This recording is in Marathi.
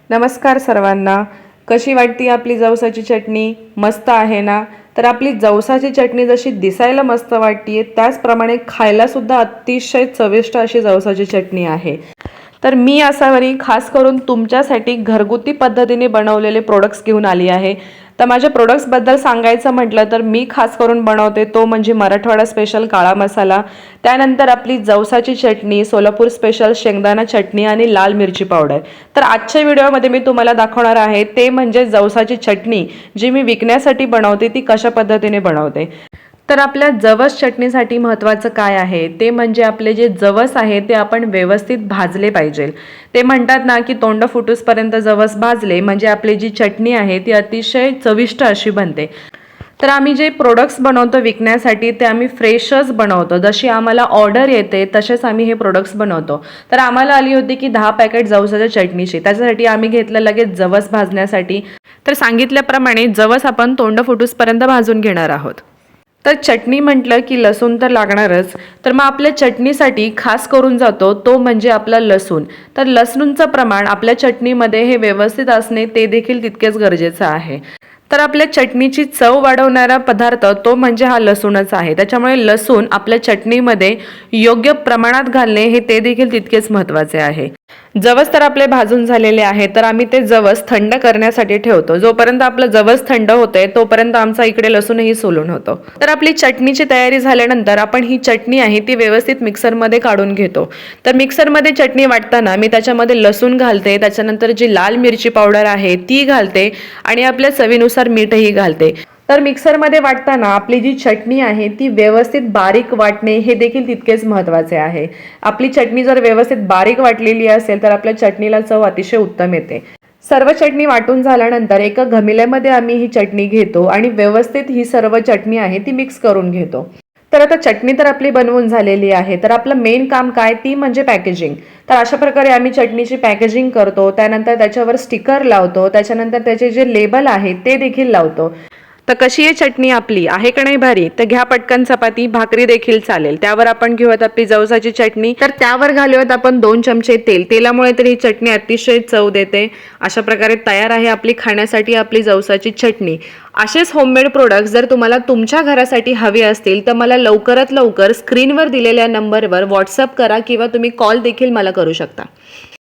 नमस्कार सर्वांना. कशी वाटते आपली जवसाची चटणी? मस्त आहे ना? तर आपली जवसाची चटणी जशी दिसायला मस्त वाटते त्याचप्रमाणे खायला सुद्धा अतिशय चविष्ट अशी जवसाची चटणी आहे. तर मी असावरी खास करून तुमच्यासाठी घरगुती पद्धतीने बनवलेले प्रोडक्ट्स घेऊन आली आहे. तर माझ्या प्रोडक्ट्सबद्दल सांगायचं म्हटलं तर मी खास करून बनवते तो म्हणजे मराठवाडा स्पेशल काळा मसाला, त्यानंतर आपली जवसाची चटणी, सोलापूर स्पेशल शेंगदाणा चटणी आणि लाल मिरची पावडर. तर आजच्या व्हिडिओमध्ये मी तुम्हाला दाखवणार आहे ते म्हणजे जवसाची चटणी जी मी विकण्यासाठी बनवते ती कशा पद्धतीने बनवते. तर आपल्या जवस चटणीसाठी महत्त्वाचं काय आहे ते म्हणजे आपले जे जवस आहे ते आपण व्यवस्थित भाजले पाहिजे. ते म्हणतात ना की तोंड फुटूसपर्यंत जवस भाजले म्हणजे आपली जी चटणी आहे ती अतिशय चविष्ट अशी बनते. तर आम्ही जे प्रोडक्ट्स बनवतो विकण्यासाठी ते आम्ही फ्रेशच बनवतो. जशी आम्हाला ऑर्डर येते तसेच आम्ही हे प्रोडक्ट्स बनवतो. तर आम्हाला आली होती की 10 पॅकेट जवसाच्या चटणीची. त्याच्यासाठी आम्ही घेतलं लगेच जवस भाजण्यासाठी. तर सांगितल्याप्रमाणे जवस आपण तोंड फुटूसपर्यंत भाजून घेणार आहोत. तर चटणी म्हटलं की लसूण तर लागणारच. तर मग आपल्या चटणीसाठी खास करून जातो तो म्हणजे आपला लसूण. तर लसूणचं प्रमाण आपल्या चटणीमध्ये हे व्यवस्थित असणे ते देखील तितकेच गरजेचं आहे. तर आपल्या चटणीची चव वाढवणारा पदार्थ तो म्हणजे हा लसूणच आहे. त्याच्यामुळे लसूण आपल्या चटणीमध्ये योग्य प्रमाणात घालणे हे ते देखील तितकेच महत्त्वाचे आहे. जवस तर आपले भाजून झालेले आहे तर आम्ही ते जवस थंड करण्यासाठी ठेवतो. जोपर्यंत आपलं जवस थंड होतंय तोपर्यंत आमचा इकडे लसूणही सोलून होतो. तर आपली चटणीची तयारी झाल्यानंतर आपण ही चटणी आहे ती व्यवस्थित मिक्सरमध्ये काढून घेतो. तर मिक्सरमध्ये चटणी वाटताना मी त्याच्यामध्ये लसूण घालते, त्याच्यानंतर जी लाल मिरची पावडर आहे ती घालते आणि आपल्या चवीनुसार मीठही घालते. तर मिक्सरमध्ये वाटताना आपली जी चटणी आहे ती व्यवस्थित बारीक वाटणे हे देखील तितकेच महत्त्वाचे आहे. आपली चटणी जर व्यवस्थित बारीक वाटलेली असेल तर आपल्या चटणीला चव अतिशय उत्तम येते. सर्व चटणी वाटून झाल्यानंतर एका घमिल्यामध्ये आम्ही ही चटणी घेतो आणि व्यवस्थित ही सर्व चटणी आहे ती मिक्स करून घेतो. तर आता चटणी तर आपली बनवून झालेली आहे. तर आपलं मेन काम काय ती म्हणजे पॅकेजिंग. तर अशा प्रकारे आम्ही चटणीची पॅकेजिंग करतो, त्यानंतर त्याच्यावर स्टिकर लावतो, त्याच्यानंतर त्याचे जे लेबल आहे ते देखील लावतो. तर कशी आहे चटणी आपली? आहे का नाही भारी? तर घ्या पटकन चपाती भाकरी देखील चालेल. त्यावर आपण घेऊयात आपली जवसाची चटणी. तर त्यावर घालूयात आपण 2 चमचे तेल. तेलामुळे तर ही चटणी अतिशय चव देते. अशा प्रकारे तयार आहे आपली खाण्यासाठी आपली जवसाची चटणी. असेच होममेड प्रोडक्ट्स जर तुम्हाला तुमच्या घरासाठी हवे असतील तर मला लवकरात लवकर स्क्रीनवर दिलेल्या नंबरवर व्हॉट्सअप करा किंवा तुम्ही कॉल देखील मला करू शकता.